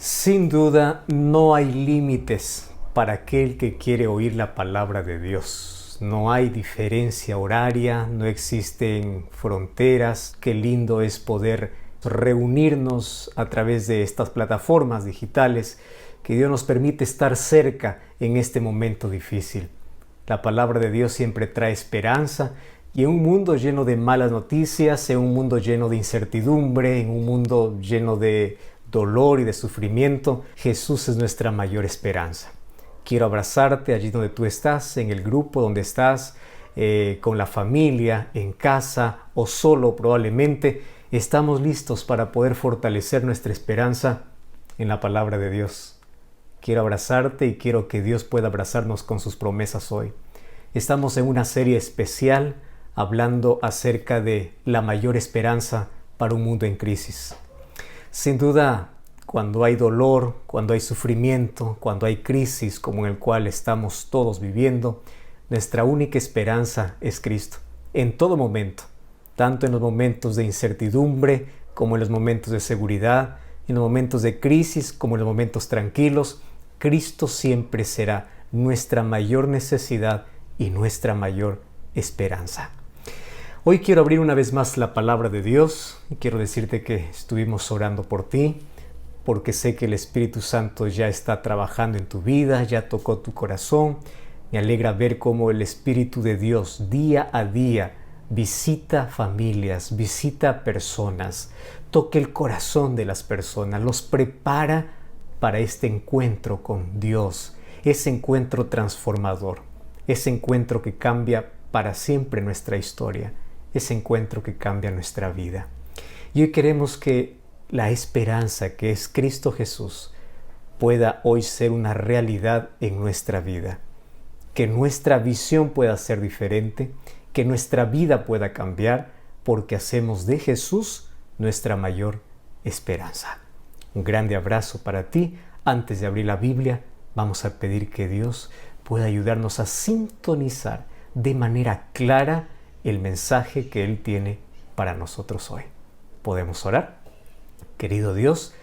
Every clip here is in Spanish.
Sin duda, no hay límites para aquel que quiere oír la palabra de Dios. No hay diferencia horaria, no existen fronteras. Qué lindo es poder reunirnos a través de estas plataformas digitales que Dios nos permite estar cerca en este momento difícil. La palabra de Dios siempre trae esperanza y en un mundo lleno de malas noticias, en un mundo lleno de incertidumbre, en un mundo lleno de dolor y de sufrimiento, Jesús es nuestra mayor esperanza. Quiero abrazarte allí donde tú estás, en el grupo donde estás, con la familia, en casa o solo probablemente. Estamos listos para poder fortalecer nuestra esperanza en la palabra de Dios. Quiero abrazarte y quiero que Dios pueda abrazarnos con sus promesas hoy. Estamos en una serie especial hablando acerca de la mayor esperanza para un mundo en crisis. Sin duda, cuando hay dolor, cuando hay sufrimiento, cuando hay crisis como en el cual estamos todos viviendo, nuestra única esperanza es Cristo. En todo momento, tanto en los momentos de incertidumbre como en los momentos de seguridad, en los momentos de crisis como en los momentos tranquilos, Cristo siempre será nuestra mayor necesidad y nuestra mayor esperanza. Hoy quiero abrir una vez más la palabra de Dios y quiero decirte que estuvimos orando por ti porque sé que el Espíritu Santo ya está trabajando en tu vida, ya tocó tu corazón. Me alegra ver cómo el Espíritu de Dios día a día visita familias, visita personas, toca el corazón de las personas, los prepara para este encuentro con Dios, ese encuentro transformador, ese encuentro que cambia para siempre nuestra historia, ese encuentro que cambia nuestra vida. Y hoy queremos que la esperanza que es Cristo Jesús pueda hoy ser una realidad en nuestra vida, que nuestra visión pueda ser diferente, que nuestra vida pueda cambiar porque hacemos de Jesús nuestra mayor esperanza. Un grande abrazo para ti. Antes de abrir la Biblia, vamos a pedir que Dios pueda ayudarnos a sintonizar de manera clara el mensaje que Él tiene para nosotros hoy. ¿Podemos orar? Querido Dios,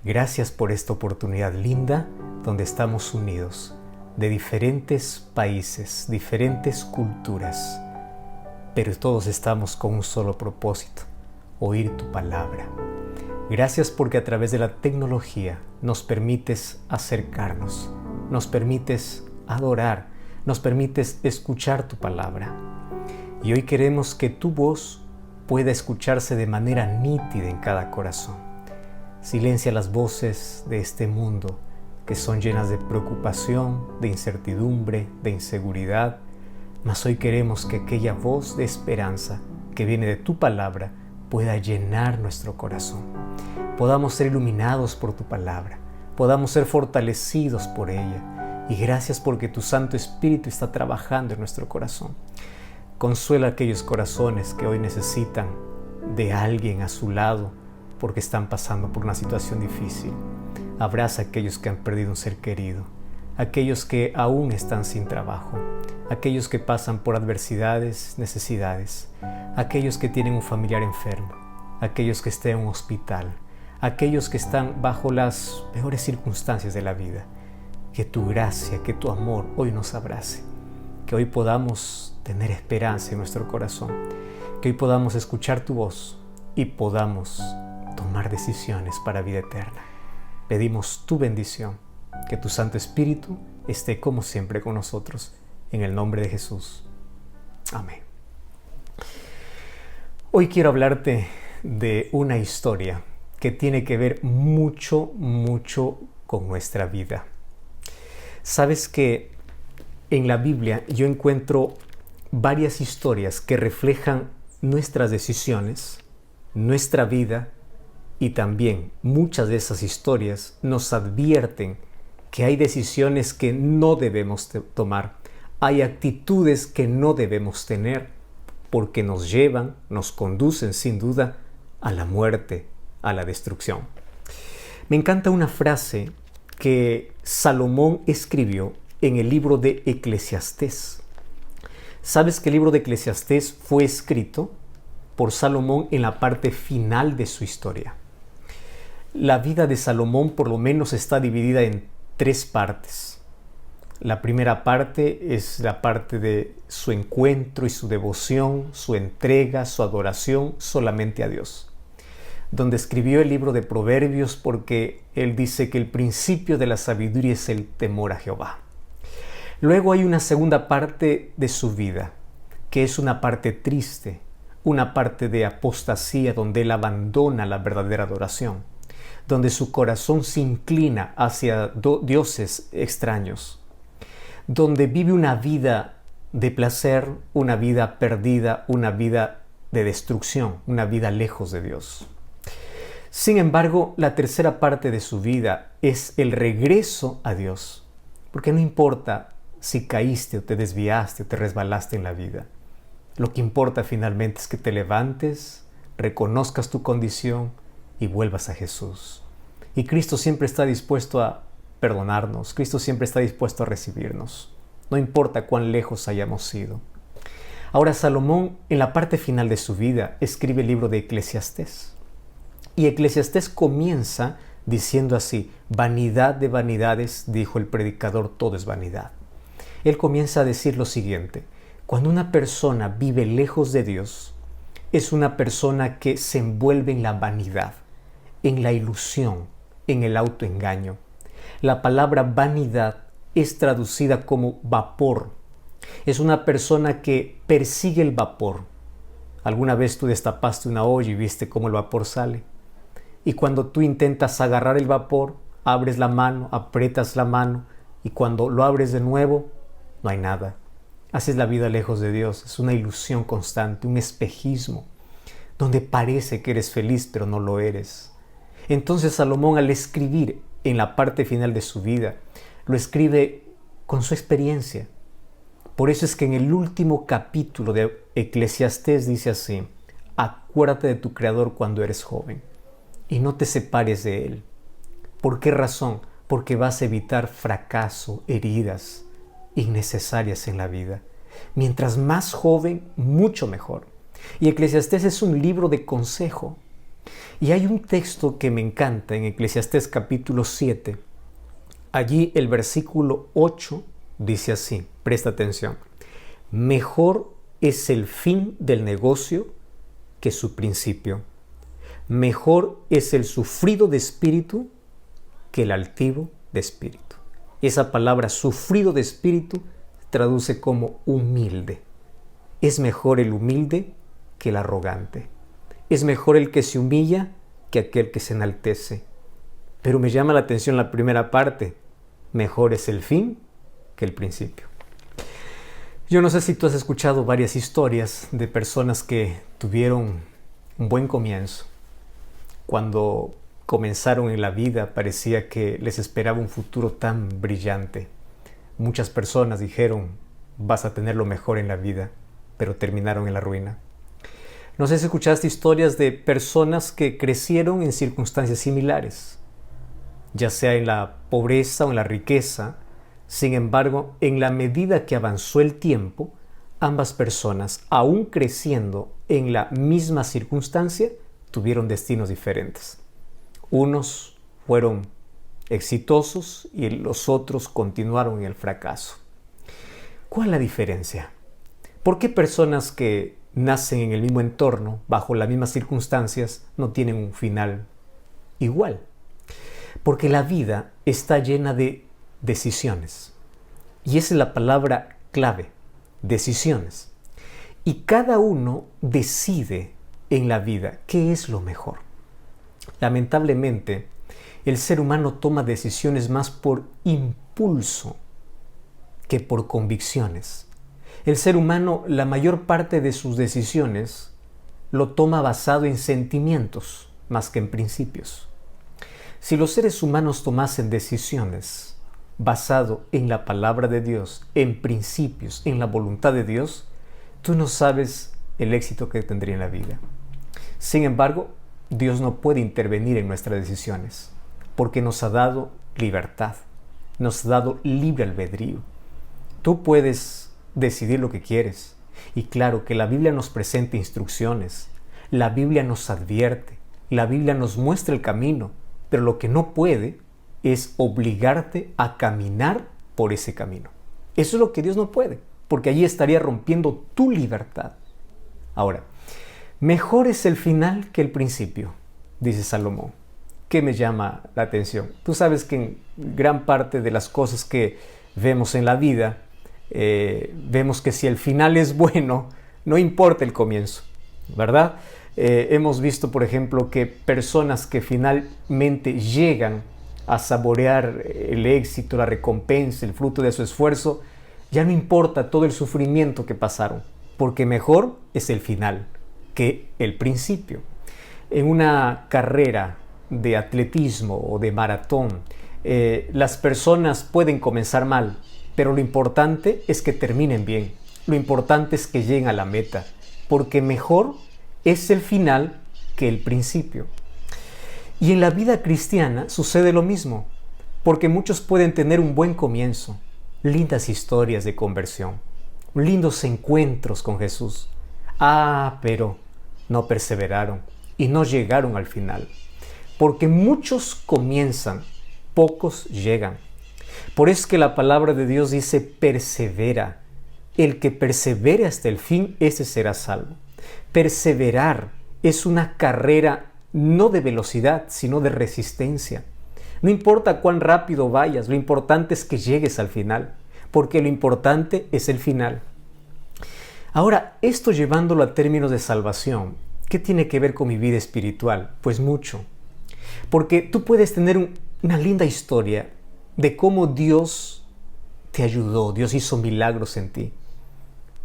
gracias por esta oportunidad linda donde estamos unidos de diferentes países, diferentes culturas, pero todos estamos con un solo propósito: oír tu palabra. Gracias porque a través de la tecnología nos permites acercarnos, nos permites adorar, nos permites escuchar tu palabra. Y hoy queremos que tu voz pueda escucharse de manera nítida en cada corazón. Silencia las voces de este mundo que son llenas de preocupación, de incertidumbre, de inseguridad. Mas hoy queremos que aquella voz de esperanza que viene de tu palabra pueda llenar nuestro corazón. Podamos ser iluminados por tu palabra, podamos ser fortalecidos por ella. Y gracias porque tu Santo Espíritu está trabajando en nuestro corazón. Consuela a aquellos corazones que hoy necesitan de alguien a su lado porque están pasando por una situación difícil. Abraza a aquellos que han perdido un ser querido, aquellos que aún están sin trabajo, aquellos que pasan por adversidades, necesidades, aquellos que tienen un familiar enfermo, aquellos que están en un hospital, aquellos que están bajo las peores circunstancias de la vida. Que tu gracia, que tu amor hoy nos abrace, que hoy podamos tener esperanza en nuestro corazón, que hoy podamos escuchar tu voz y podamos tomar decisiones para vida eterna. Pedimos tu bendición, que tu Santo Espíritu esté como siempre con nosotros, en el nombre de Jesús. Amén. Hoy quiero hablarte de una historia que tiene que ver mucho con nuestra vida. Sabes que en la Biblia yo encuentro varias historias que reflejan nuestras decisiones, nuestra vida, y también muchas de esas historias nos advierten que hay decisiones que no debemos tomar, hay actitudes que no debemos tener porque nos llevan, nos conducen sin duda a la muerte, a la destrucción. Me encanta una frase que Salomón escribió en el libro de Eclesiastés. ¿Sabes que el libro de Eclesiastés fue escrito por Salomón en la parte final de su historia? La vida de Salomón por lo menos está dividida en 3 partes. La primera parte es la parte de su encuentro y su devoción, su entrega, su adoración solamente a Dios, donde escribió el libro de Proverbios porque él dice que el principio de la sabiduría es el temor a Jehová. Luego hay una segunda parte de su vida, que es una parte triste, una parte de apostasía donde él abandona la verdadera adoración, donde su corazón se inclina hacia dioses extraños, donde vive una vida de placer, una vida perdida, una vida de destrucción, una vida lejos de Dios. Sin embargo, la tercera parte de su vida es el regreso a Dios, porque no importa si caíste o te desviaste o te resbalaste en la vida. Lo que importa finalmente es que te levantes, reconozcas tu condición y vuelvas a Jesús. Y Cristo siempre está dispuesto a perdonarnos, Cristo siempre está dispuesto a recibirnos, no importa cuán lejos hayamos ido. Ahora Salomón, en la parte final de su vida, escribe el libro de Eclesiastés. Y Eclesiastés comienza diciendo así: vanidad de vanidades, dijo el predicador, todo es vanidad. Él comienza a decir lo siguiente: cuando una persona vive lejos de Dios, es una persona que se envuelve en la vanidad, en la ilusión, en el autoengaño. La palabra vanidad es traducida como vapor. Es una persona que persigue el vapor. ¿Alguna vez tú destapaste una olla y viste cómo el vapor sale? Y cuando tú intentas agarrar el vapor, abres la mano, aprietas la mano, y cuando lo abres de nuevo, no hay nada. Así es la vida lejos de Dios. Es una ilusión constante, un espejismo, donde parece que eres feliz, pero no lo eres. Entonces Salomón, al escribir en la parte final de su vida, lo escribe con su experiencia. Por eso es que en el último capítulo de Eclesiastés dice así: acuérdate de tu Creador cuando eres joven y no te separes de Él. ¿Por qué razón? Porque vas a evitar fracaso, heridas innecesarias en la vida. Mientras más joven, mucho mejor. Y Eclesiastés es un libro de consejo. Y hay un texto que me encanta en Eclesiastés capítulo 7. Allí el versículo 8 dice así, presta atención: mejor es el fin del negocio que su principio. Mejor es el sufrido de espíritu que el altivo de espíritu. Esa palabra sufrido de espíritu traduce como humilde. Es mejor el humilde que el arrogante. Es mejor el que se humilla que aquel que se enaltece. Pero me llama la atención la primera parte: mejor es el fin que el principio. Yo no sé si tú has escuchado varias historias de personas que tuvieron un buen comienzo. Cuando comenzaron en la vida parecía que les esperaba un futuro tan brillante. Muchas personas dijeron: vas a tener lo mejor en la vida, pero terminaron en la ruina. No sé si escuchaste historias de personas que crecieron en circunstancias similares, ya sea en la pobreza o en la riqueza. Sin embargo, en la medida que avanzó el tiempo, ambas personas, aún creciendo en la misma circunstancia, tuvieron destinos diferentes. Unos fueron exitosos y los otros continuaron en el fracaso. ¿Cuál es la diferencia? ¿Por qué personas que nacen en el mismo entorno, bajo las mismas circunstancias, no tienen un final igual? Porque la vida está llena de decisiones. Y esa es la palabra clave: decisiones. Y cada uno decide en la vida qué es lo mejor. Lamentablemente, el ser humano toma decisiones más por impulso que por convicciones. El ser humano, la mayor parte de sus decisiones, lo toma basado en sentimientos más que en principios. Si los seres humanos tomasen decisiones basado en la palabra de Dios, en principios, en la voluntad de Dios, tú no sabes el éxito que tendría en la vida. Sin embargo, Dios no puede intervenir en nuestras decisiones, porque nos ha dado libertad, nos ha dado libre albedrío. Tú puedes decidir lo que quieres. Y claro que la Biblia nos presenta instrucciones, la Biblia nos advierte, la Biblia nos muestra el camino, pero lo que no puede es obligarte a caminar por ese camino. Eso es lo que Dios no puede, porque allí estaría rompiendo tu libertad. Ahora, mejor es el final que el principio, dice Salomón. ¿Qué me llama la atención? Tú sabes que en gran parte de las cosas que vemos en la vida, vemos que si el final es bueno, no importa el comienzo, ¿verdad? Hemos visto, por ejemplo, que personas que finalmente llegan a saborear el éxito, la recompensa, el fruto de su esfuerzo, ya no importa todo el sufrimiento que pasaron, porque mejor es el final que el principio. En una carrera de atletismo o de maratón, las personas pueden comenzar mal, pero lo importante es que terminen bien. Lo importante es que lleguen a la meta, porque mejor es el final que el principio. Y en la vida cristiana sucede lo mismo, porque muchos pueden tener un buen comienzo, lindas historias de conversión, lindos encuentros con Jesús. Pero no perseveraron y no llegaron al final. Porque muchos comienzan, pocos llegan. Por eso es que la palabra de Dios dice persevera. El que persevere hasta el fin, ese será salvo. Perseverar es una carrera no de velocidad, sino de resistencia. No importa cuán rápido vayas, lo importante es que llegues al final, porque lo importante es el final. Ahora, esto llevándolo a términos de salvación, ¿qué tiene que ver con mi vida espiritual? Pues mucho. Porque tú puedes tener una linda historia de cómo Dios te ayudó, Dios hizo milagros en ti.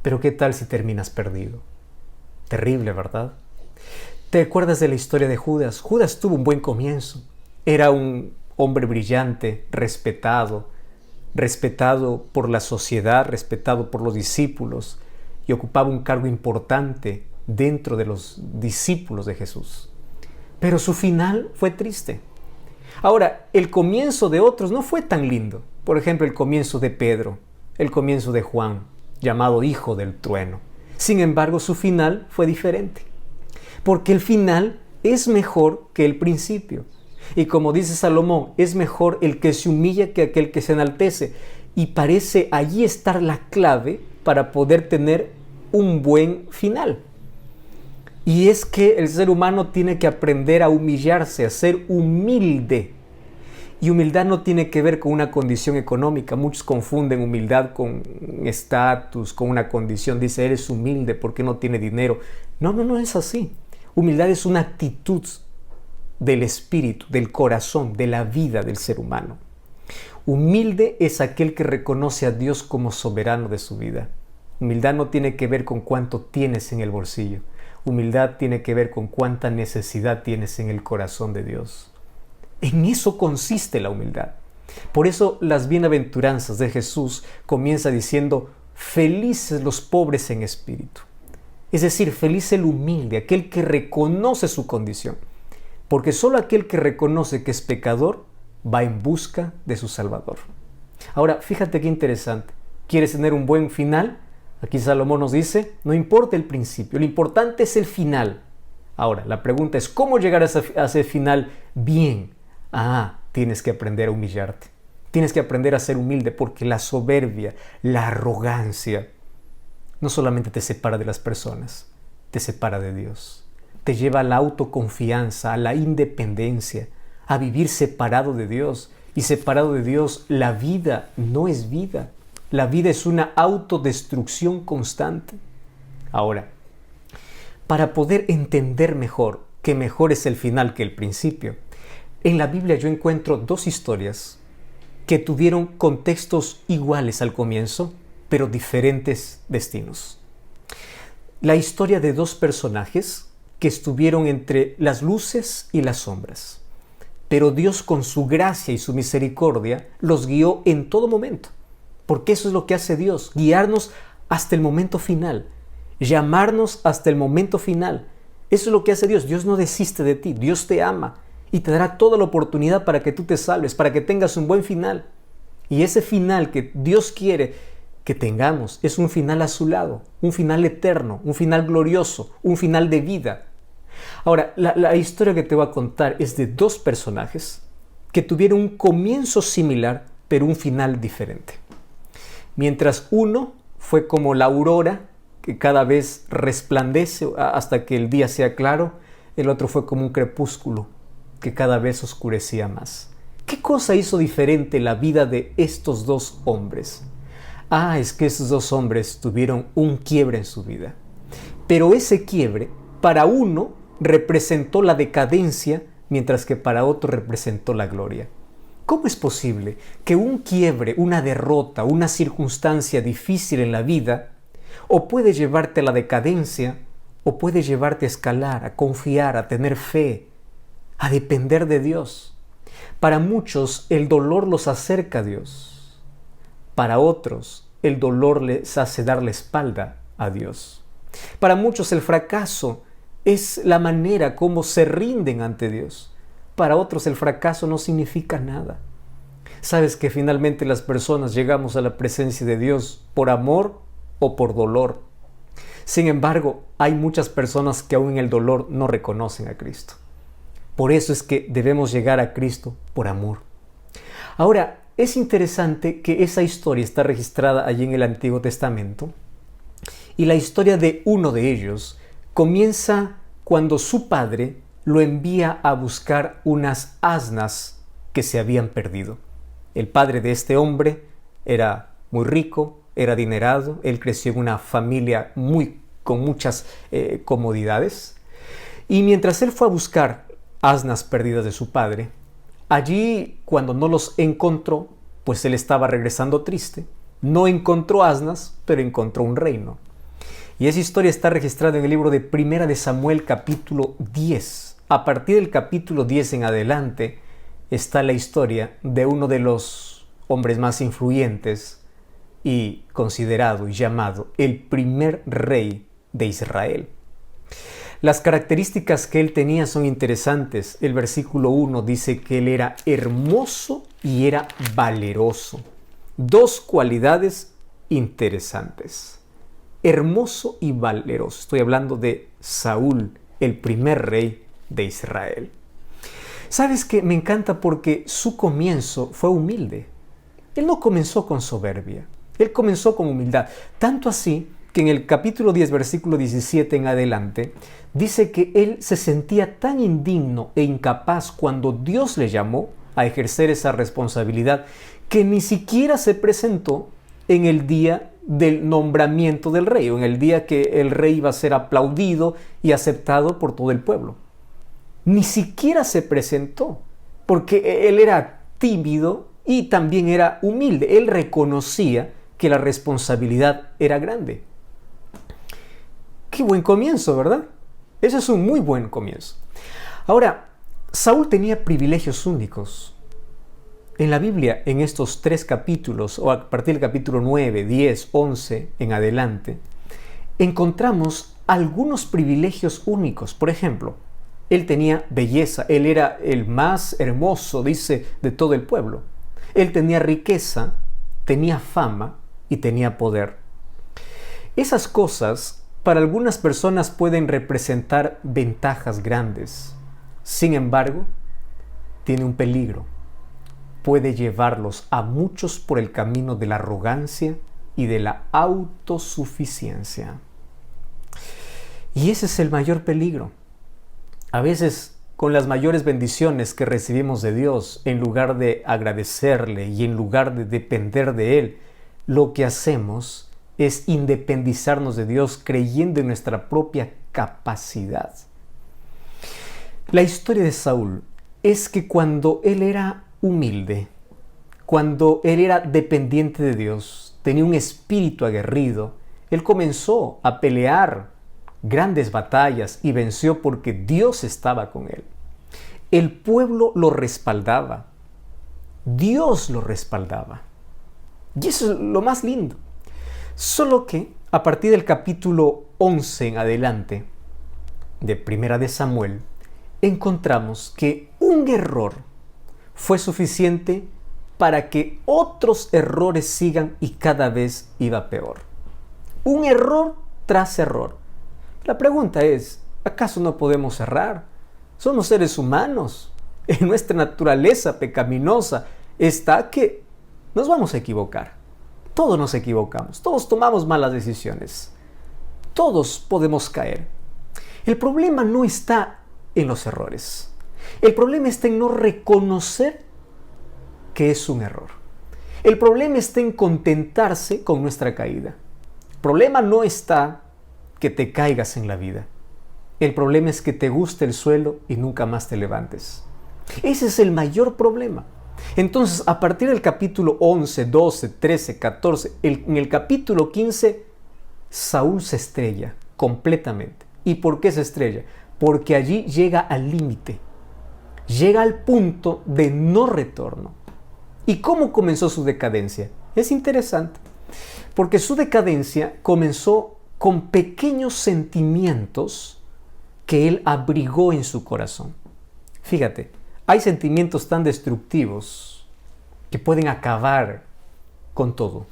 Pero ¿qué tal si terminas perdido? Terrible, ¿verdad? ¿Te acuerdas de la historia de Judas? Judas tuvo un buen comienzo. Era un hombre brillante, respetado por la sociedad, respetado por los discípulos, y ocupaba un cargo importante dentro de los discípulos de Jesús. Pero su final fue triste. Ahora, el comienzo de otros no fue tan lindo. Por ejemplo, el comienzo de Pedro, el comienzo de Juan, llamado hijo del trueno. Sin embargo, su final fue diferente. Porque el final es mejor que el principio. Y como dice Salomón, es mejor el que se humilla que aquel que se enaltece. Y parece allí estar la clave para poder tener un buen final. Y es que el ser humano tiene que aprender a humillarse, a ser humilde. Y humildad no tiene que ver con una condición económica. Muchos confunden humildad con estatus, con una condición. Dice, eres humilde porque no tiene dinero. No es así. Humildad es una actitud del espíritu, del corazón, de la vida del ser humano. Humilde es aquel que reconoce a Dios como soberano de su vida. Humildad no tiene que ver con cuánto tienes en el bolsillo. Humildad tiene que ver con cuánta necesidad tienes en el corazón de Dios. En eso consiste la humildad. Por eso las bienaventuranzas de Jesús comienza diciendo, felices los pobres en espíritu. Es decir, feliz el humilde, aquel que reconoce su condición. Porque solo aquel que reconoce que es pecador va en busca de su Salvador. Ahora, fíjate qué interesante. ¿Quieres tener un buen final? Aquí Salomón nos dice, no importa el principio, lo importante es el final. Ahora, la pregunta es, ¿cómo llegar a ese final bien? Tienes que aprender a humillarte. Tienes que aprender a ser humilde porque la soberbia, la arrogancia, no solamente te separa de las personas, te separa de Dios. Te lleva a la autoconfianza, a la independencia, a vivir separado de Dios. Y separado de Dios, la vida no es vida. La vida es una autodestrucción constante. Ahora, para poder entender mejor que mejor es el final que el principio, en la Biblia yo encuentro dos historias que tuvieron contextos iguales al comienzo, pero diferentes destinos. La historia de dos personajes que estuvieron entre las luces y las sombras. Pero Dios con su gracia y su misericordia los guió en todo momento. Porque eso es lo que hace Dios, guiarnos hasta el momento final, llamarnos hasta el momento final. Eso es lo que hace Dios. Dios no desiste de ti, Dios te ama y te dará toda la oportunidad para que tú te salves, para que tengas un buen final. Y ese final que Dios quiere que tengamos es un final a su lado, un final eterno, un final glorioso, un final de vida. Ahora, la historia que te voy a contar es de dos personajes que tuvieron un comienzo similar, pero un final diferente. Mientras uno fue como la aurora, que cada vez resplandece hasta que el día sea claro, el otro fue como un crepúsculo, que cada vez oscurecía más. ¿Qué cosa hizo diferente la vida de estos dos hombres? Es que estos dos hombres tuvieron un quiebre en su vida. Pero ese quiebre, para uno, representó la decadencia, mientras que para otro representó la gloria. ¿Cómo es posible que un quiebre, una derrota, una circunstancia difícil en la vida, o puede llevarte a la decadencia, o puede llevarte a escalar, a confiar, a tener fe, a depender de Dios? Para muchos, el dolor los acerca a Dios. Para otros, el dolor les hace dar la espalda a Dios. Para muchos, el fracaso es la manera como se rinden ante Dios. Para otros, el fracaso no significa nada. Sabes que finalmente las personas llegamos a la presencia de Dios por amor o por dolor. Sin embargo, hay muchas personas que aún en el dolor no reconocen a Cristo. Por eso es que debemos llegar a Cristo por amor. Ahora, es interesante que esa historia está registrada allí en el Antiguo Testamento, y la historia de uno de ellos comienza cuando su padre lo envía a buscar unas asnas que se habían perdido. El padre de este hombre era muy rico, era adinerado, él creció en una familia con muchas comodidades, y mientras él fue a buscar asnas perdidas de su padre, allí cuando no los encontró, pues él estaba regresando triste. No encontró asnas, pero encontró un reino. Y esa historia está registrada en el libro de Primera de Samuel, capítulo 10. A partir del capítulo 10 en adelante está la historia de uno de los hombres más influyentes y considerado y llamado el primer rey de Israel. Las características que él tenía son interesantes. El versículo 1 dice que él era hermoso y era valeroso. Dos cualidades interesantes. Hermoso y valeroso. Estoy hablando de Saúl, el primer rey de Israel. ¿Sabes qué? Me encanta porque su comienzo fue humilde. Él no comenzó con soberbia. Él comenzó con humildad. Tanto así que en el capítulo 10, versículo 17 en adelante, dice que él se sentía tan indigno e incapaz cuando Dios le llamó a ejercer esa responsabilidad, que ni siquiera se presentó en el día del nombramiento del rey, o en el día que el rey iba a ser aplaudido y aceptado por todo el pueblo. Ni siquiera se presentó, porque él era tímido y también era humilde. Él reconocía que la responsabilidad era grande. Qué buen comienzo, ¿verdad? Ese es un muy buen comienzo. Ahora, Saúl tenía privilegios únicos. En la Biblia, en estos 3 capítulos, o a partir del capítulo 9, 10, 11 en adelante, encontramos algunos privilegios únicos. Por ejemplo, él tenía belleza, él era el más hermoso, dice, de todo el pueblo. Él tenía riqueza, tenía fama y tenía poder. Esas cosas para algunas personas pueden representar ventajas grandes. Sin embargo, tiene un peligro. Puede llevarlos a muchos por el camino de la arrogancia y de la autosuficiencia. Y ese es el mayor peligro. A veces, con las mayores bendiciones que recibimos de Dios, en lugar de agradecerle y en lugar de depender de Él, lo que hacemos es independizarnos de Dios creyendo en nuestra propia capacidad. La historia de Saúl es que cuando él era humilde, cuando él era dependiente de Dios, tenía un espíritu aguerrido, él comenzó a pelear grandes batallas y venció porque Dios estaba con él. El pueblo lo respaldaba. Dios lo respaldaba. Y eso es lo más lindo. Solo que a partir del capítulo 11 en adelante de Primera de Samuel, encontramos que un error fue suficiente para que otros errores sigan y cada vez iba peor. Un error tras error. La pregunta es, ¿Acaso no podemos errar? Somos seres humanos. En nuestra naturaleza pecaminosa está que nos vamos a equivocar. Todos nos equivocamos, todos tomamos malas decisiones. Todos podemos caer. El problema no está en los errores. El problema está en no reconocer que es un error. El problema está en contentarse con nuestra caída. El problema no está que te caigas en la vida. El problema es que te guste el suelo y nunca más te levantes. Ese es el mayor problema. Entonces, a partir del capítulo 11, 12, 13, 14, en el capítulo 15, Saúl se estrella completamente. ¿Y por qué se estrella? Porque allí llega al límite. Llega al punto de no retorno. ¿Y cómo comenzó su decadencia? Es interesante, porque su decadencia comenzó con pequeños sentimientos que él abrigó en su corazón. Fíjate, hay sentimientos tan destructivos que pueden acabar con todo.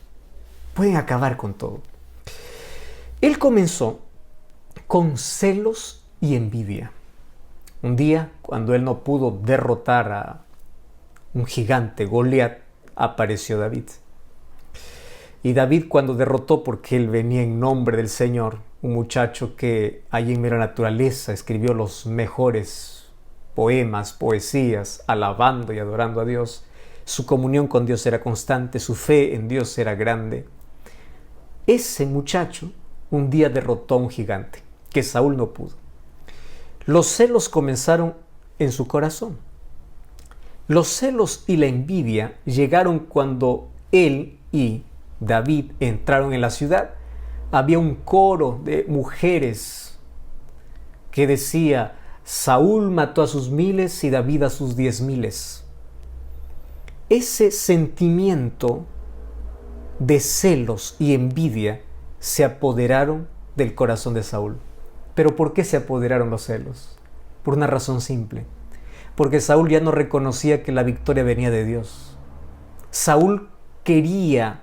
Pueden acabar con todo. Él comenzó con celos y envidia. Un día, cuando él no pudo derrotar a un gigante, Goliat, apareció David. Y David, cuando derrotó, porque él venía en nombre del Señor, un muchacho que allí en medio de la naturaleza escribió los mejores poemas, poesías, alabando y adorando a Dios. Su comunión con Dios era constante, su fe en Dios era grande. Ese muchacho un día derrotó a un gigante, que Saúl no pudo. Los celos comenzaron en su corazón. Los celos y la envidia llegaron cuando él y David entraron en la ciudad. Había un coro de mujeres que decía: Saúl mató a sus 1000 y David a sus 10,000. Ese sentimiento de celos y envidia se apoderaron del corazón de Saúl. ¿Pero por qué se apoderaron los celos? Por una razón simple. Porque Saúl ya no reconocía que la victoria venía de Dios. Saúl quería,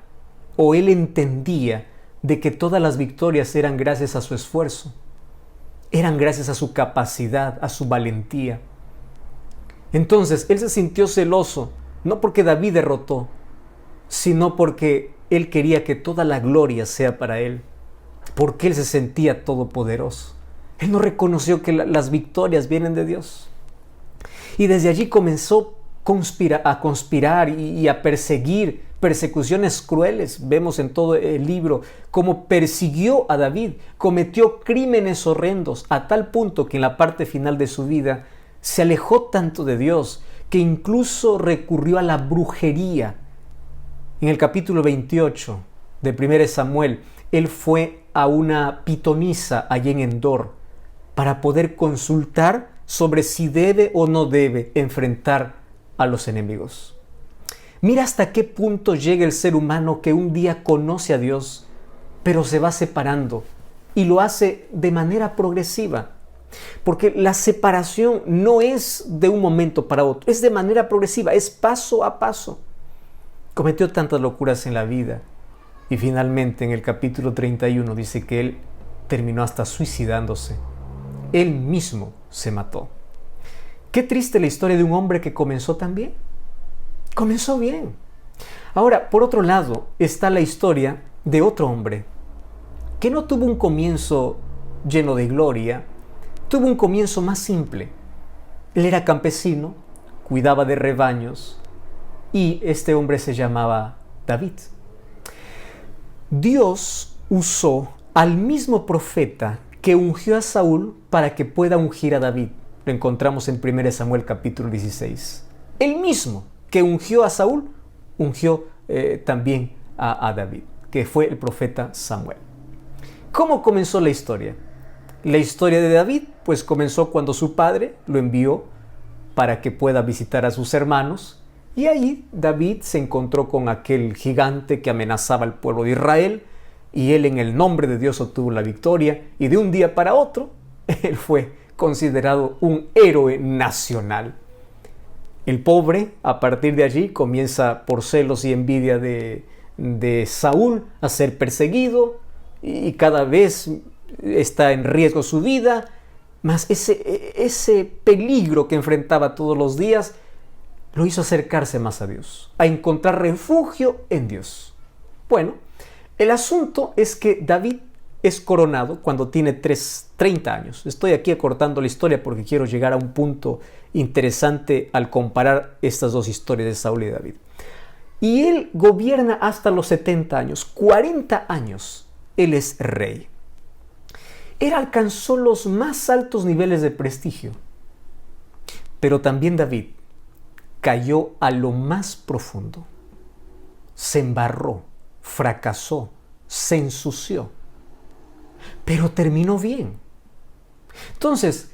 o él entendía, de que todas las victorias eran gracias a su esfuerzo. Eran gracias a su capacidad, a su valentía. Entonces, él se sintió celoso, no porque David derrotó, sino porque él quería que toda la gloria sea para él. Porque él se sentía todopoderoso. Él no reconoció que las victorias vienen de Dios. Y desde allí comenzó a conspirar y a perseguir, persecuciones crueles. Vemos en todo el libro cómo persiguió a David, cometió crímenes horrendos, a tal punto que en la parte final de su vida se alejó tanto de Dios que incluso recurrió a la brujería. En el capítulo 28 de 1 Samuel, él fue a una pitonisa allí en Endor para poder consultar sobre si debe o no debe enfrentar a los enemigos. Mira hasta qué punto llega el ser humano que un día conoce a Dios, pero se va separando y lo hace de manera progresiva. Porque la separación no es de un momento para otro, es de manera progresiva, es paso a paso. Cometió tantas locuras en la vida y finalmente en el capítulo 31 dice que él terminó hasta suicidándose. Él mismo se mató. Qué triste la historia de un hombre que comenzó tan bien. Comenzó bien. Ahora, por otro lado, está la historia de otro hombre que no tuvo un comienzo lleno de gloria, tuvo un comienzo más simple. Él era campesino, cuidaba de rebaños y este hombre se llamaba David. Dios usó al mismo profeta que ungió a Saúl para que pueda ungir a David. Lo encontramos en 1 Samuel capítulo 16. El mismo que ungió a Saúl, ungió también a David, que fue el profeta Samuel. ¿Cómo comenzó la historia? La historia de David, pues comenzó cuando su padre lo envió para que pueda visitar a sus hermanos, y ahí David se encontró con aquel gigante que amenazaba al pueblo de Israel, y él en el nombre de Dios obtuvo la victoria, y de un día para otro, él fue considerado un héroe nacional. El pobre, a partir de allí, comienza por celos y envidia de Saúl a ser perseguido, y cada vez está en riesgo su vida, Mas ese peligro que enfrentaba todos los días lo hizo acercarse más a Dios, a encontrar refugio en Dios. Bueno, el asunto es que David es coronado cuando tiene 30 años. Estoy aquí acortando la historia porque quiero llegar a un punto interesante al comparar estas dos historias de Saúl y David. Y él gobierna hasta los 70 años, 40 años, él es rey. Él alcanzó los más altos niveles de prestigio, pero también David cayó a lo más profundo. Se embarró, fracasó, se ensució, pero terminó bien. Entonces,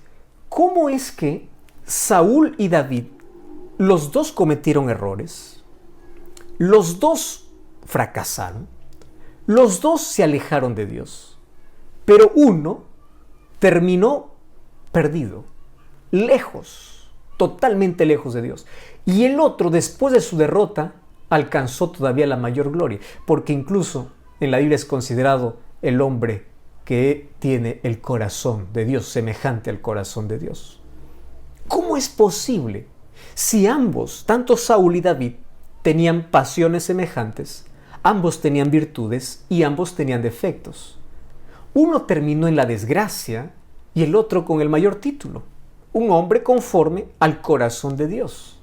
¿cómo es que Saúl y David, los dos cometieron errores, los dos fracasaron, los dos se alejaron de Dios, pero uno terminó perdido, lejos, totalmente lejos de Dios, y el otro, después de su derrota, alcanzó todavía la mayor gloria, porque incluso en la Biblia es considerado el hombre que tiene el corazón de Dios, semejante al corazón de Dios? ¿Cómo es posible si ambos, tanto Saúl y David, tenían pasiones semejantes, ambos tenían virtudes y ambos tenían defectos? Uno terminó en la desgracia y el otro con el mayor título, un hombre conforme al corazón de Dios.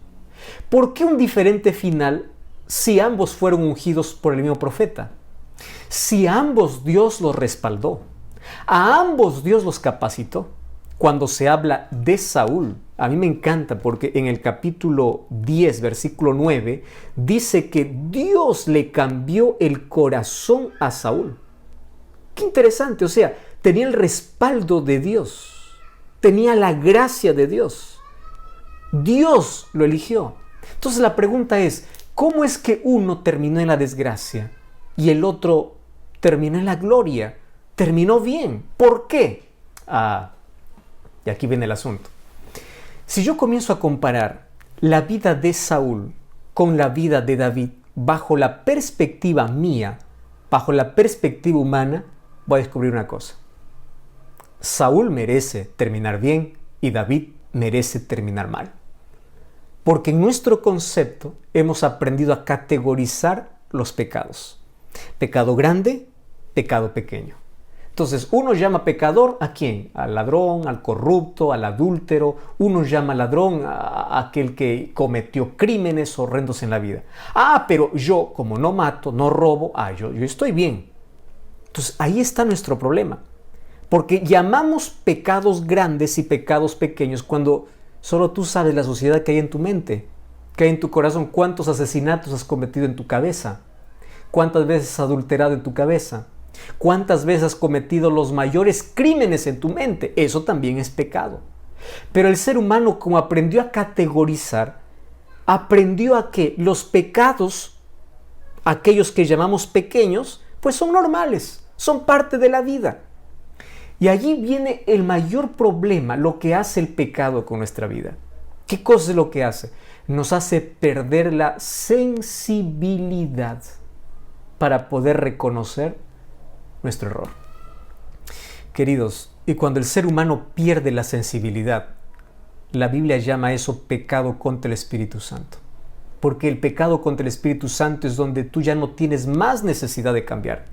¿Por qué un diferente final si ambos fueron ungidos por el mismo profeta? Si ambos Dios los respaldó, a ambos Dios los capacitó. Cuando se habla de Saúl, a mí me encanta porque en el capítulo 10, versículo 9, dice que Dios le cambió el corazón a Saúl. Qué interesante, o sea, tenía el respaldo de Dios, tenía la gracia de Dios. Dios lo eligió. Entonces la pregunta es, ¿cómo es que uno terminó en la desgracia y el otro terminó en la gloria? Terminó bien. ¿Por qué? Y aquí viene el asunto. Si yo comienzo a comparar la vida de Saúl con la vida de David bajo la perspectiva mía, bajo la perspectiva humana, voy a descubrir una cosa. Saúl merece terminar bien y David merece terminar mal. Porque en nuestro concepto hemos aprendido a categorizar los pecados. Pecado grande, pecado pequeño. Entonces, uno llama pecador ¿a quién? Al ladrón, al corrupto, al adúltero. Uno llama ladrón a aquel que cometió crímenes horrendos en la vida. Pero yo, como no mato, no robo, yo estoy bien. Entonces, ahí está nuestro problema. Porque llamamos pecados grandes y pecados pequeños cuando solo tú sabes la suciedad que hay en tu mente, que hay en tu corazón. ¿Cuántos asesinatos has cometido en tu cabeza? ¿Cuántas veces has adulterado en tu cabeza? ¿Cuántas veces has cometido los mayores crímenes en tu mente? Eso también es pecado. Pero el ser humano, como aprendió a categorizar, aprendió a que los pecados, aquellos que llamamos pequeños, pues son normales, son parte de la vida. Y allí viene el mayor problema, lo que hace el pecado con nuestra vida. ¿Qué cosa es lo que hace? Nos hace perder la sensibilidad para poder reconocer nuestro error. Queridos, y cuando el ser humano pierde la sensibilidad, la Biblia llama eso pecado contra el Espíritu Santo. Porque el pecado contra el Espíritu Santo es donde tú ya no tienes más necesidad de cambiar.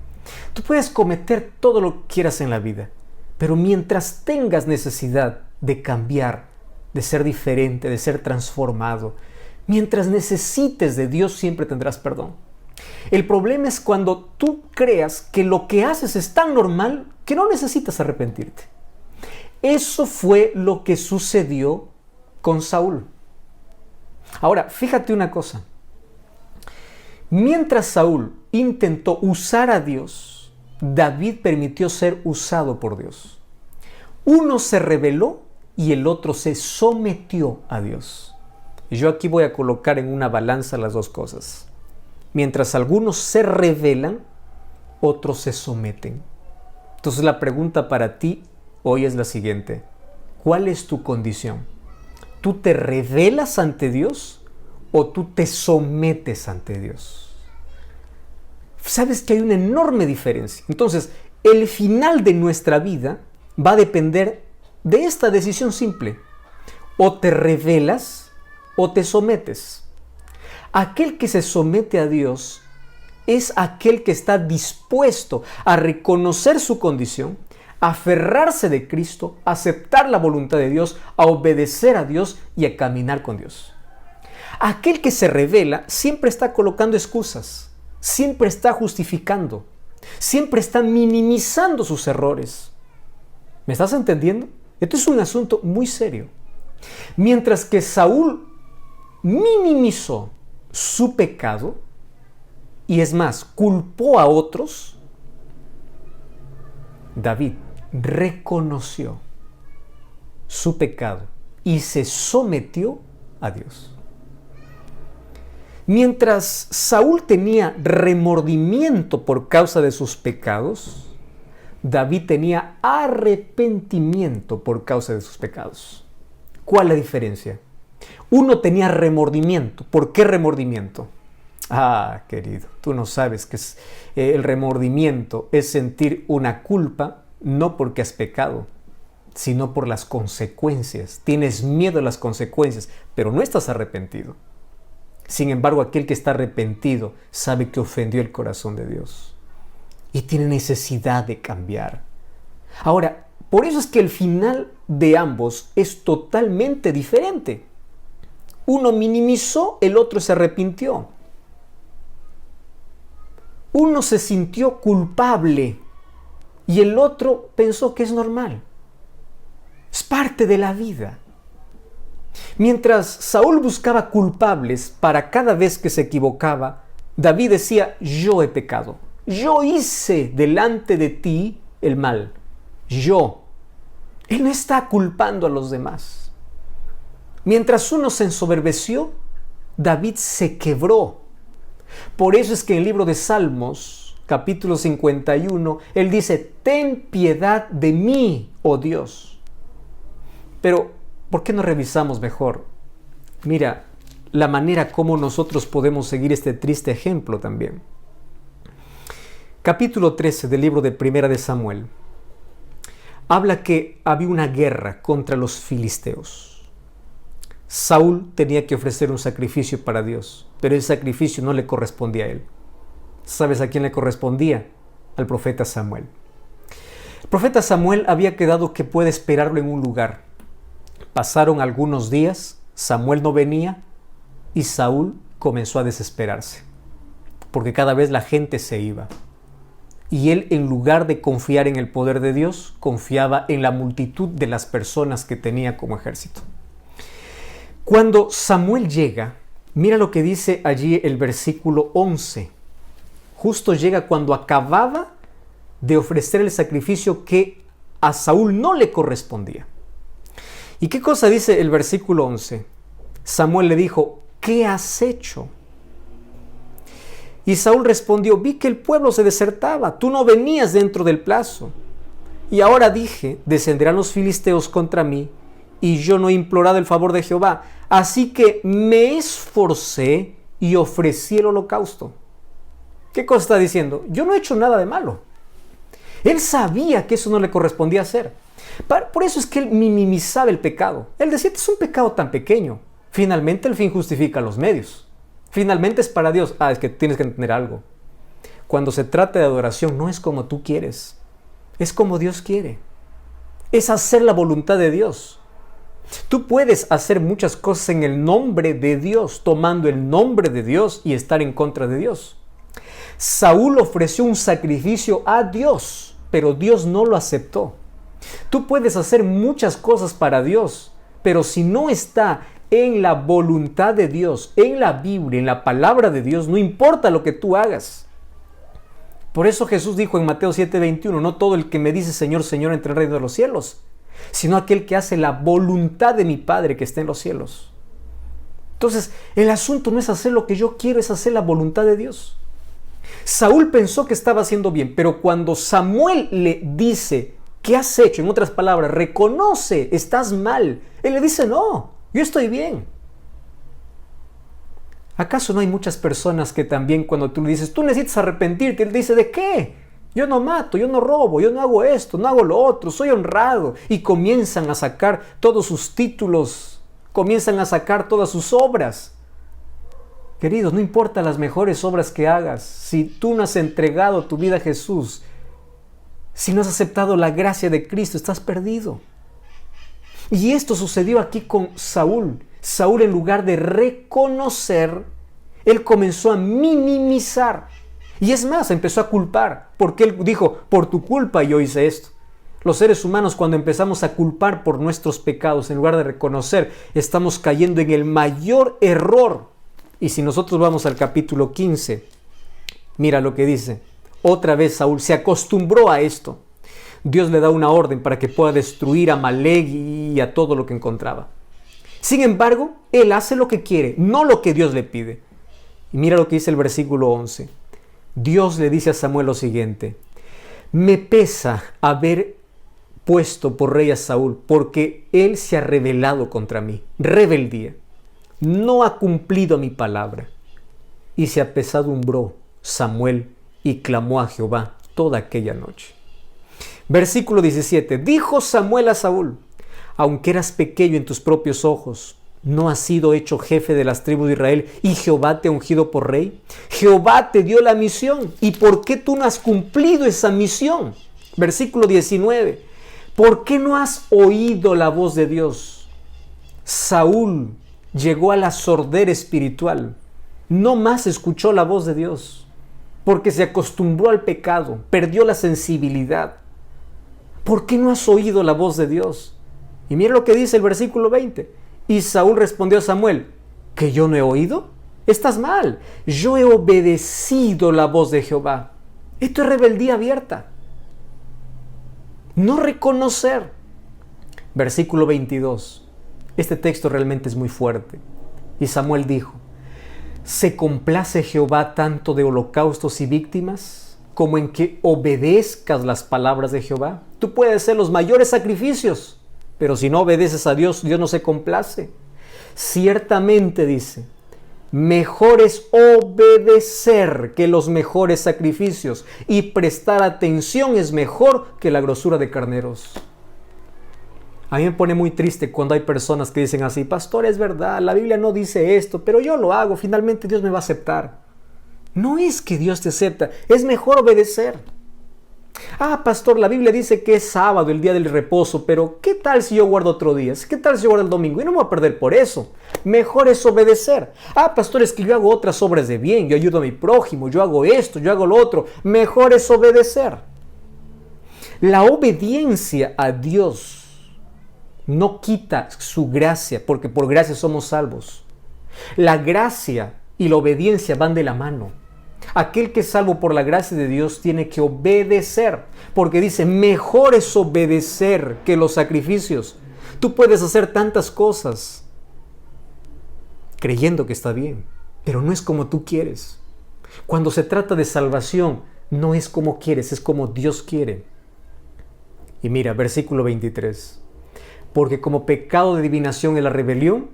Tú puedes cometer todo lo que quieras en la vida, pero mientras tengas necesidad de cambiar, de ser diferente, de ser transformado, mientras necesites de Dios, siempre tendrás perdón. El problema es cuando tú creas que lo que haces es tan normal que no necesitas arrepentirte. Eso fue lo que sucedió con Saúl. Ahora, fíjate una cosa. Mientras Saúl intentó usar a Dios, David permitió ser usado por Dios. Uno se rebeló y el otro se sometió a Dios. Y yo aquí voy a colocar en una balanza las dos cosas. Mientras algunos se rebelan, otros se someten. Entonces la pregunta para ti hoy es la siguiente. ¿Cuál es tu condición? ¿Tú te rebelas ante Dios o tú te sometes ante Dios? Sabes que hay una enorme diferencia. Entonces, el final de nuestra vida va a depender de esta decisión simple: o te rebelas o te sometes. Aquel que se somete a Dios es aquel que está dispuesto a reconocer su condición, a aferrarse de Cristo, a aceptar la voluntad de Dios, a obedecer a Dios y a caminar con Dios. Aquel que se revela siempre está colocando excusas, siempre está justificando, siempre está minimizando sus errores. ¿Me estás entendiendo? Esto es un asunto muy serio. Mientras que Saúl minimizó su pecado, y es más, culpó a otros, David reconoció su pecado y se sometió a Dios. Mientras Saúl tenía remordimiento por causa de sus pecados, David tenía arrepentimiento por causa de sus pecados. ¿Cuál es la diferencia? Uno tenía remordimiento. ¿Por qué remordimiento? Ah, querido, tú no sabes que el remordimiento es sentir una culpa no porque has pecado, sino por las consecuencias. Tienes miedo a las consecuencias, pero no estás arrepentido. Sin embargo, aquel que está arrepentido sabe que ofendió el corazón de Dios y tiene necesidad de cambiar. Ahora, por eso es que el final de ambos es totalmente diferente. Uno minimizó, el otro se arrepintió. Uno se sintió culpable y el otro pensó que es normal. Es parte de la vida. Mientras Saúl buscaba culpables para cada vez que se equivocaba, David decía: yo he pecado. Yo hice delante de ti el mal. Yo. Él no está culpando a los demás. Mientras uno se ensoberbeció, David se quebró. Por eso es que en el libro de Salmos, capítulo 51, él dice: ten piedad de mí, oh Dios. Pero, ¿por qué no revisamos mejor? Mira, la manera como nosotros podemos seguir este triste ejemplo también. Capítulo 13 del libro de Primera de Samuel habla que había una guerra contra los filisteos. Saúl tenía que ofrecer un sacrificio para Dios, pero ese sacrificio no le correspondía a él. ¿Sabes a quién le correspondía? Al profeta Samuel. El profeta Samuel había quedado que puede esperarlo en un lugar. Pasaron algunos días, Samuel no venía y Saúl comenzó a desesperarse, porque cada vez la gente se iba. Y él, en lugar de confiar en el poder de Dios, confiaba en la multitud de las personas que tenía como ejército. Cuando Samuel llega, mira lo que dice allí el versículo 11. Justo llega cuando acababa de ofrecer el sacrificio que a Saúl no le correspondía. ¿Y qué cosa dice el versículo 11? Samuel le dijo: ¿qué has hecho? Y Saúl respondió: vi que el pueblo se desertaba, tú no venías dentro del plazo. Y ahora dije: descenderán los filisteos contra mí, y yo no he implorado el favor de Jehová. Así que me esforcé y ofrecí el holocausto. ¿Qué cosa está diciendo? Yo no he hecho nada de malo. Él sabía que eso no le correspondía hacer. Por eso es que él minimizaba el pecado. Él decía: es un pecado tan pequeño. Finalmente el fin justifica los medios. Finalmente es para Dios. Es que tienes que entender algo. Cuando se trata de adoración, no es como tú quieres. Es como Dios quiere. Es hacer la voluntad de Dios. Tú puedes hacer muchas cosas en el nombre de Dios, tomando el nombre de Dios y estar en contra de Dios. Saúl ofreció un sacrificio a Dios, pero Dios no lo aceptó. Tú puedes hacer muchas cosas para Dios, pero si no está en la voluntad de Dios, en la Biblia, en la palabra de Dios, no importa lo que tú hagas. Por eso Jesús dijo en Mateo 7:21, no todo el que me dice Señor, Señor entra en el reino de los cielos, sino aquel que hace la voluntad de mi Padre que está en los cielos. Entonces, el asunto no es hacer lo que yo quiero, es hacer la voluntad de Dios. Saúl pensó que estaba haciendo bien, pero cuando Samuel le dice: ¿qué has hecho? En otras palabras, reconoce, estás mal. Él le dice: no, yo estoy bien. ¿Acaso no hay muchas personas que también cuando tú le dices: tú necesitas arrepentirte? Él dice: ¿de qué? Yo no mato, yo no robo, yo no hago esto, no hago lo otro, soy honrado. Y comienzan a sacar todos sus títulos, comienzan a sacar todas sus obras. Queridos, no importa las mejores obras que hagas, si tú no has entregado tu vida a Jesús, si no has aceptado la gracia de Cristo, estás perdido. Y esto sucedió aquí con Saúl. Saúl, en lugar de reconocer, él comenzó a minimizar. Y es más, empezó a culpar, porque él dijo, por tu culpa yo hice esto. Los seres humanos, cuando empezamos a culpar por nuestros pecados, en lugar de reconocer, estamos cayendo en el mayor error. Y si nosotros vamos al capítulo 15, mira lo que dice. Otra vez Saúl se acostumbró a esto. Dios le da una orden para que pueda destruir a Amalek y a todo lo que encontraba. Sin embargo, él hace lo que quiere, no lo que Dios le pide. Y mira lo que dice el versículo 11. Dios le dice a Samuel lo siguiente: me pesa haber puesto por rey a Saúl, porque él se ha rebelado contra mí. Rebeldía. No ha cumplido mi palabra. Y se apesadumbró Samuel y clamó a Jehová toda aquella noche. Versículo 17. Dijo Samuel a Saúl: aunque eras pequeño en tus propios ojos, ¿no has sido hecho jefe de las tribus de Israel y Jehová te ha ungido por rey? Jehová te dio la misión. ¿Y por qué tú no has cumplido esa misión? Versículo 19. ¿Por qué no has oído la voz de Dios? Saúl llegó a la sordera espiritual. No más escuchó la voz de Dios, porque se acostumbró al pecado, perdió la sensibilidad. ¿Por qué no has oído la voz de Dios? Y mira lo que dice el versículo 20. Y Saúl respondió a Samuel: ¿que yo no he oído? Estás mal. Yo he obedecido la voz de Jehová. Esto es rebeldía abierta. No reconocer. Versículo 22. Este texto realmente es muy fuerte. Y Samuel dijo: ¿se complace Jehová tanto de holocaustos y víctimas como en que obedezcas las palabras de Jehová? Tú puedes hacer los mayores sacrificios, pero si no obedeces a Dios, Dios no se complace. Ciertamente, dice, mejor es obedecer que los mejores sacrificios, y prestar atención es mejor que la grosura de carneros. A mí me pone muy triste cuando hay personas que dicen así: pastor, es verdad, la Biblia no dice esto, pero yo lo hago, finalmente Dios me va a aceptar. No es que Dios te acepta, es mejor obedecer. Ah, pastor, la Biblia dice que es sábado, el día del reposo, pero ¿qué tal si yo guardo otro día? ¿Qué tal si yo guardo el domingo? Y no me voy a perder por eso. Mejor es obedecer. Ah, pastor, es que yo hago otras obras de bien, yo ayudo a mi prójimo, yo hago esto, yo hago lo otro. Mejor es obedecer. La obediencia a Dios no quita su gracia, porque por gracia somos salvos. La gracia y la obediencia van de la mano. Aquel que es salvo por la gracia de Dios tiene que obedecer, porque dice, mejor es obedecer que los sacrificios. Tú puedes hacer tantas cosas creyendo que está bien, pero no es como tú quieres. Cuando se trata de salvación, no es como quieres, es como Dios quiere. Y mira, versículo 23. Porque como pecado de adivinación es la rebelión,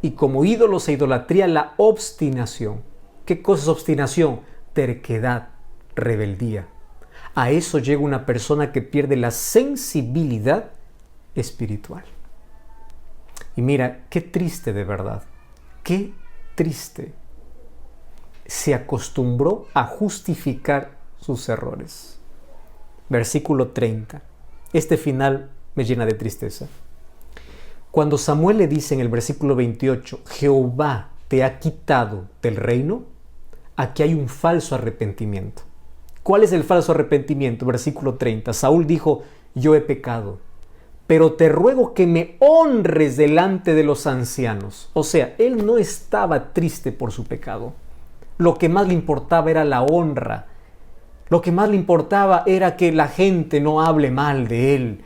y como ídolos e idolatría la obstinación. ¿Qué cosa es obstinación? Terquedad, rebeldía. A eso llega una persona que pierde la sensibilidad espiritual. Y mira, qué triste de verdad. Qué triste. Se acostumbró a justificar sus errores. Versículo 30. Este final me llena de tristeza. Cuando Samuel le dice en el versículo 28, Jehová te ha quitado del reino, aquí hay un falso arrepentimiento. ¿Cuál es el falso arrepentimiento? Versículo 30. Saúl dijo, yo he pecado, pero te ruego que me honres delante de los ancianos. O sea, él no estaba triste por su pecado. Lo que más le importaba era la honra. Lo que más le importaba era que la gente no hable mal de él.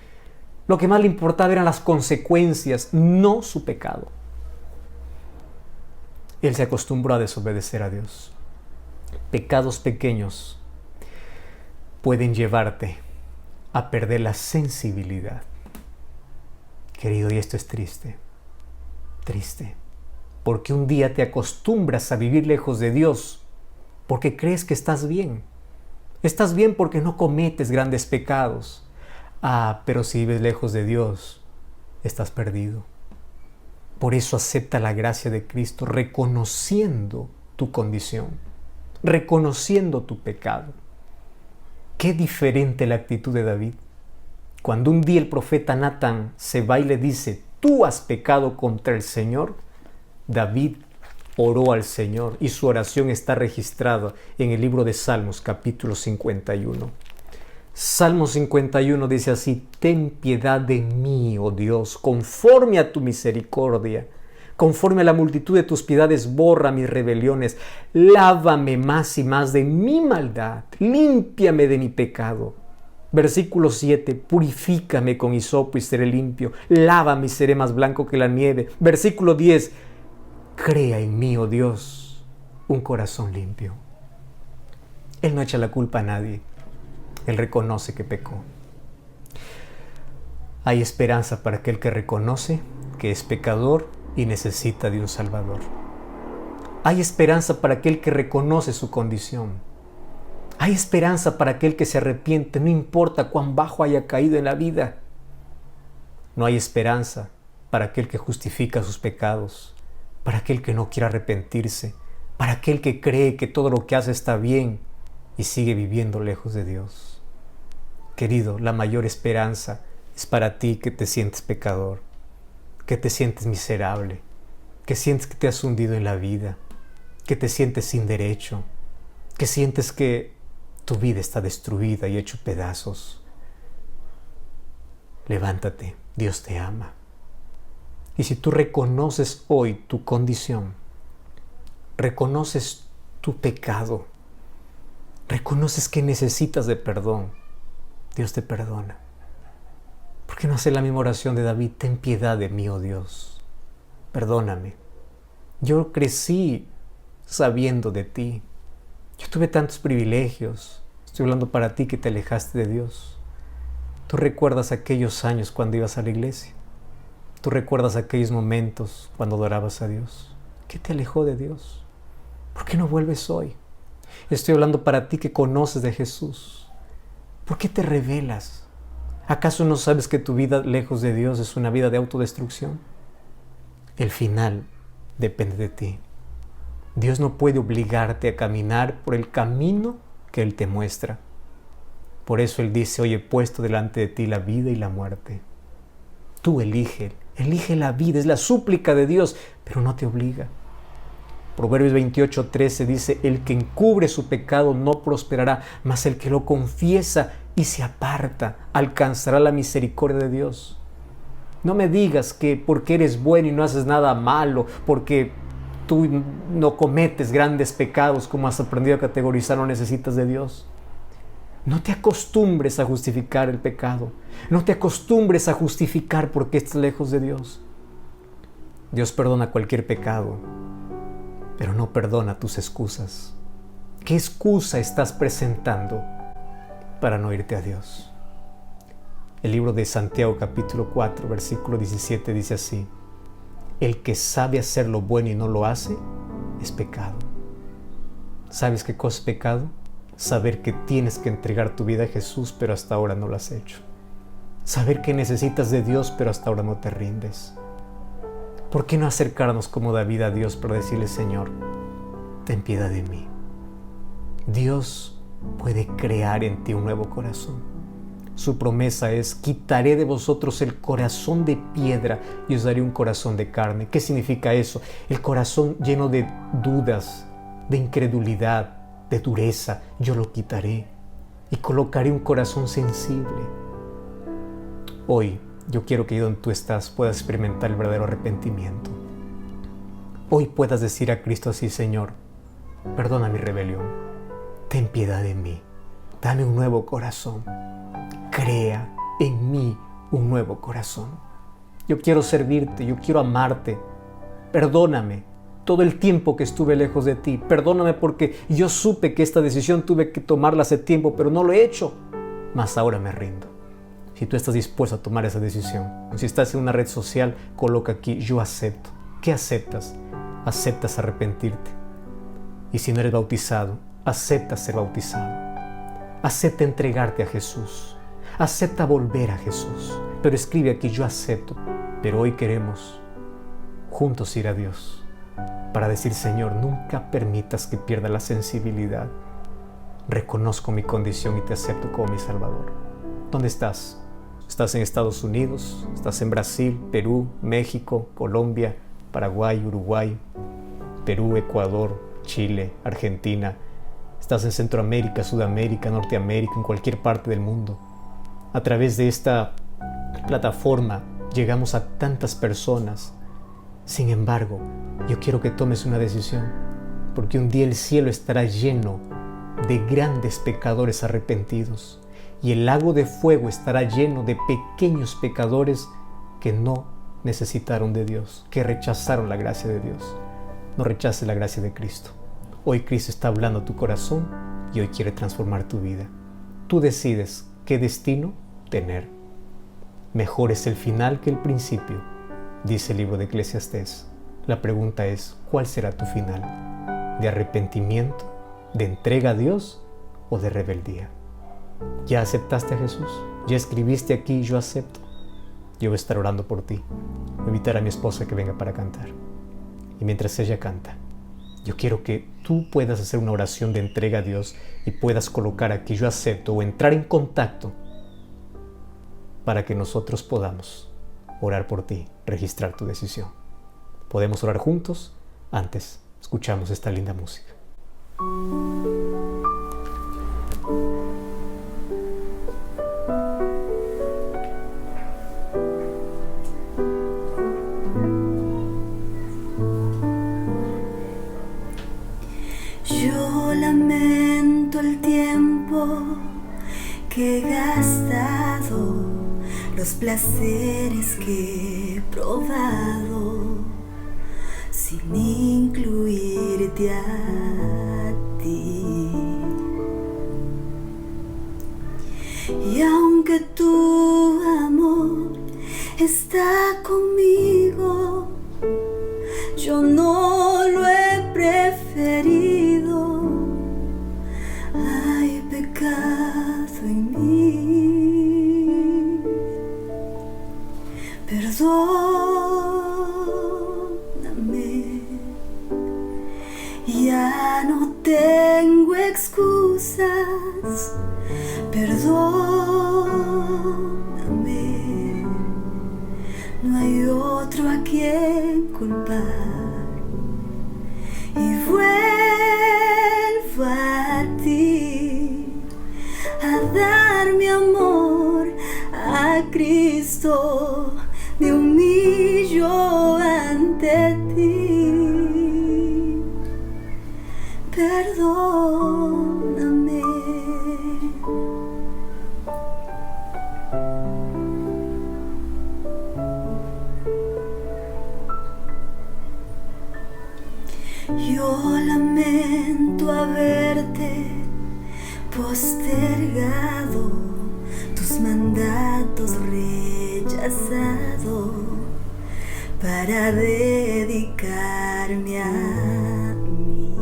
Lo que más le importaba eran las consecuencias, no su pecado. Él se acostumbró a desobedecer a Dios. Pecados pequeños pueden llevarte a perder la sensibilidad. Querido, y esto es triste. Triste. Porque un día te acostumbras a vivir lejos de Dios porque crees que estás bien. Estás bien porque no cometes grandes pecados. Pero si vives lejos de Dios, estás perdido. Por eso acepta la gracia de Cristo, reconociendo tu condición, reconociendo tu pecado. Qué diferente la actitud de David. Cuando un día el profeta Natán se va y le dice, tú has pecado contra el Señor, David oró al Señor y su oración está registrada en el libro de Salmos, capítulo 51. Salmo 51 dice así: ten piedad de mí, oh Dios, conforme a tu misericordia. Conforme a la multitud de tus piedades, borra mis rebeliones. Lávame más y más de mi maldad. Límpiame de mi pecado. Versículo 7. Purifícame con hisopo y seré limpio. Lávame y seré más blanco que la nieve. Versículo 10. Crea en mí, oh Dios, un corazón limpio. Él no echa la culpa a nadie. Él reconoce que pecó. Hay esperanza para aquel que reconoce que es pecador y necesita de un Salvador. Hay esperanza para aquel que reconoce su condición. Hay esperanza para aquel que se arrepiente, no importa cuán bajo haya caído en la vida. No hay esperanza para aquel que justifica sus pecados, para aquel que no quiere arrepentirse, para aquel que cree que todo lo que hace está bien y sigue viviendo lejos de Dios. Querido, la mayor esperanza es para ti que te sientes pecador, que te sientes miserable, que sientes que te has hundido en la vida, que te sientes sin derecho, que sientes que tu vida está destruida y hecho pedazos. Levántate, Dios te ama. Y si tú reconoces hoy tu condición, reconoces tu pecado, reconoces que necesitas de perdón, Dios te perdona. ¿Por qué no hacer la misma oración de David? Ten piedad de mí, oh Dios. Perdóname. Yo crecí sabiendo de ti. Yo tuve tantos privilegios. Estoy hablando para ti que te alejaste de Dios. Tú recuerdas aquellos años cuando ibas a la iglesia. Tú recuerdas aquellos momentos cuando adorabas a Dios. ¿Qué te alejó de Dios? ¿Por qué no vuelves hoy? Estoy hablando para ti que conoces de Jesús. ¿Por qué te rebelas? ¿Acaso no sabes que tu vida lejos de Dios es una vida de autodestrucción? El final depende de ti. Dios no puede obligarte a caminar por el camino que Él te muestra. Por eso Él dice: hoy he puesto delante de ti la vida y la muerte. Tú elige la vida, es la súplica de Dios, pero no te obliga. Proverbios 28:13 dice: el que encubre su pecado no prosperará, mas el que lo confiesa y se aparta alcanzará la misericordia de Dios. No me digas que porque eres bueno y no haces nada malo, porque tú no cometes grandes pecados como has aprendido a categorizar, no necesitas de Dios. No te acostumbres a justificar el pecado. No te acostumbres a justificar porque estás lejos de Dios. Dios perdona cualquier pecado, pero no perdona tus excusas. ¿Qué excusa estás presentando para no irte a Dios? El libro de Santiago capítulo 4 versículo 17 dice así: el que sabe hacer lo bueno y no lo hace, es pecado. ¿Sabes qué cosa es pecado? Saber que tienes que entregar tu vida a Jesús, pero hasta ahora no lo has hecho. Saber que necesitas de Dios, pero hasta ahora no te rindes. ¿Por qué no acercarnos como David a Dios para decirle: Señor, ten piedad de mí? Dios puede crear en ti un nuevo corazón. Su promesa es: quitaré de vosotros el corazón de piedra y os daré un corazón de carne. ¿Qué significa eso? El corazón lleno de dudas, de incredulidad, de dureza, yo lo quitaré y colocaré un corazón sensible. Hoy yo quiero que donde tú estás puedas experimentar el verdadero arrepentimiento. Hoy puedas decir a Cristo así: Señor, perdona mi rebelión, ten piedad de mí, dame un nuevo corazón, crea en mí un nuevo corazón. Yo quiero servirte, yo quiero amarte. Perdóname todo el tiempo que estuve lejos de ti. Perdóname porque yo supe que esta decisión tuve que tomarla hace tiempo, pero no lo he hecho. Mas ahora me rindo. Si tú estás dispuesto a tomar esa decisión, o si estás en una red social, coloca aquí: yo acepto. ¿Qué aceptas? Aceptas arrepentirte. Y si no eres bautizado, aceptas ser bautizado. Acepta entregarte a Jesús. Acepta volver a Jesús. Pero escribe aquí: yo acepto. Pero hoy queremos juntos ir a Dios para decir: Señor, nunca permitas que pierda la sensibilidad. Reconozco mi condición y te acepto como mi Salvador. ¿Dónde estás? ¿Estás en Estados Unidos? ¿Estás en Brasil, Perú, México, Colombia, Paraguay, Uruguay, Perú, Ecuador, Chile, Argentina? ¿Estás en Centroamérica, Sudamérica, Norteamérica, en cualquier parte del mundo? A través de esta plataforma llegamos a tantas personas. Sin embargo, yo quiero que tomes una decisión, porque un día el cielo estará lleno de grandes pecadores arrepentidos, y el lago de fuego estará lleno de pequeños pecadores que no necesitaron de Dios, que rechazaron la gracia de Dios. No rechaces la gracia de Cristo. Hoy Cristo está hablando a tu corazón y hoy quiere transformar tu vida. Tú decides qué destino tener. Mejor es el final que el principio, dice el libro de Eclesiastés. La pregunta es: ¿cuál será tu final? ¿De arrepentimiento, de entrega a Dios o de rebeldía? ¿Ya aceptaste a Jesús? ¿Ya escribiste aquí: yo acepto? Yo voy a estar orando por ti. Voy a invitar a mi esposa que venga para cantar. Y mientras ella canta, yo quiero que tú puedas hacer una oración de entrega a Dios y puedas colocar aquí: yo acepto, o entrar en contacto para que nosotros podamos orar por ti, registrar tu decisión. ¿Podemos orar juntos? Antes, escuchamos esta linda música. Yo lamento el tiempo que he gastado, los placeres que he probado, sin incluirte a ti. Y aunque tu amor está conmigo, yo no lo he preferido. Hay pecado en mí. Perdóname. Ya no tengo excusas. Perdóname. No hay otro a quien culpar. Y vuelvo a ti, a dar mi amor a Cristo. Me humillo ante ti. Perdóname. Yo lamento haberte postergado, tus mandatos rechazado, para dedicarme a mí.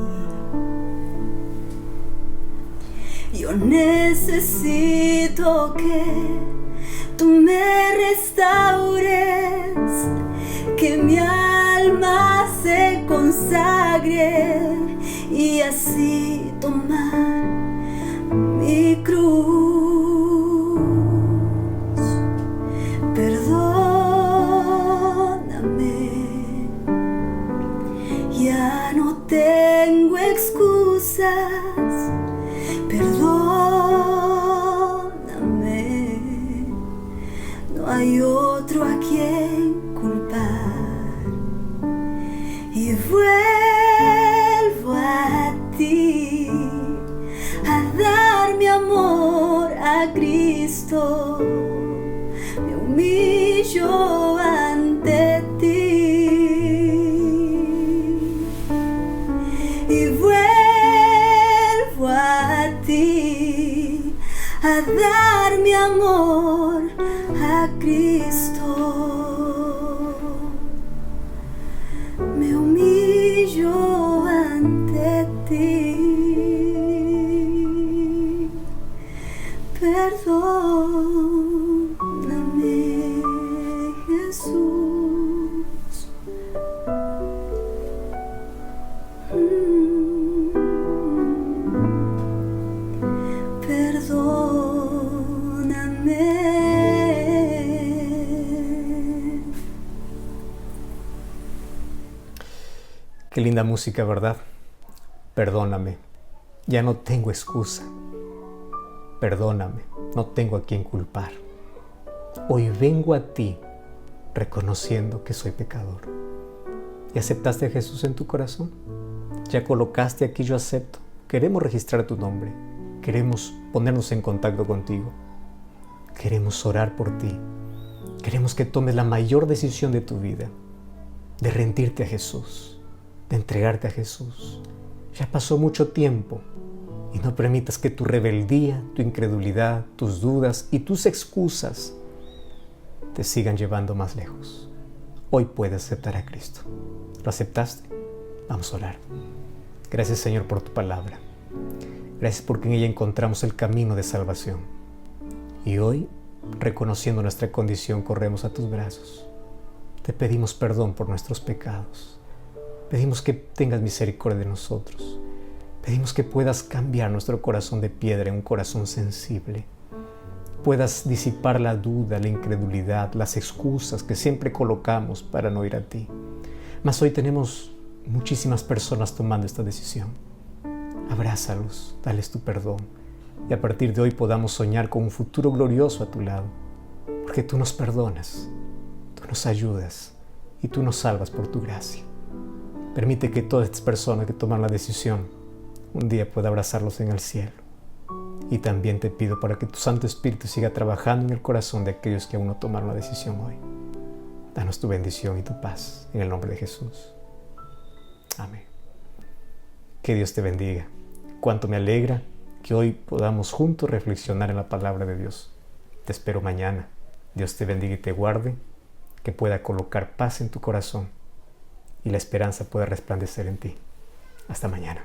Yo necesito que tú me restaures, que mi alma se consagre y así tomar mi cruz. Perdóname, ya no tengo excusas. Perdóname, no hay otro a quien culpar. Y vuelvo a ti, a dar mi amor a Cristo. Me humillo ante ti. Y vuelvo a ti, a dar mi amor a Cristo. Me humillo ante ti. Perdóname, Jesús. Perdóname. Qué linda música, ¿verdad? Perdóname, ya no tengo excusa. Perdóname, no tengo a quien culpar. Hoy vengo a ti reconociendo que soy pecador. ¿Y aceptaste a Jesús en tu corazón? ¿Ya colocaste aquí yo acepto? Queremos registrar tu nombre. Queremos ponernos en contacto contigo. Queremos orar por ti. Queremos que tomes la mayor decisión de tu vida, de rendirte a Jesús, de entregarte a Jesús. Ya pasó mucho tiempo y no permitas que tu rebeldía, tu incredulidad, tus dudas y tus excusas te sigan llevando más lejos. Hoy puedes aceptar a Cristo. ¿Lo aceptaste? Vamos a orar. Gracias, Señor, por tu palabra. Gracias porque en ella encontramos el camino de salvación. Y hoy, reconociendo nuestra condición, corremos a tus brazos. Te pedimos perdón por nuestros pecados. Pedimos que tengas misericordia de nosotros. Pedimos que puedas cambiar nuestro corazón de piedra en un corazón sensible. Puedas disipar la duda, la incredulidad, las excusas que siempre colocamos para no ir a ti. Mas hoy tenemos muchísimas personas tomando esta decisión. Abrázalos, dales tu perdón y a partir de hoy podamos soñar con un futuro glorioso a tu lado, porque tú nos perdonas, tú nos ayudas y tú nos salvas por tu gracia. Permite que todas estas personas que toman la decisión un día pueda abrazarlos en el cielo. Y también te pido para que tu Santo Espíritu siga trabajando en el corazón de aquellos que aún no tomaron la decisión hoy. Danos tu bendición y tu paz en el nombre de Jesús. Amén. Que Dios te bendiga. Cuánto me alegra que hoy podamos juntos reflexionar en la palabra de Dios. Te espero mañana. Dios te bendiga y te guarde, que pueda colocar paz en tu corazón y la esperanza pueda resplandecer en ti. Hasta mañana.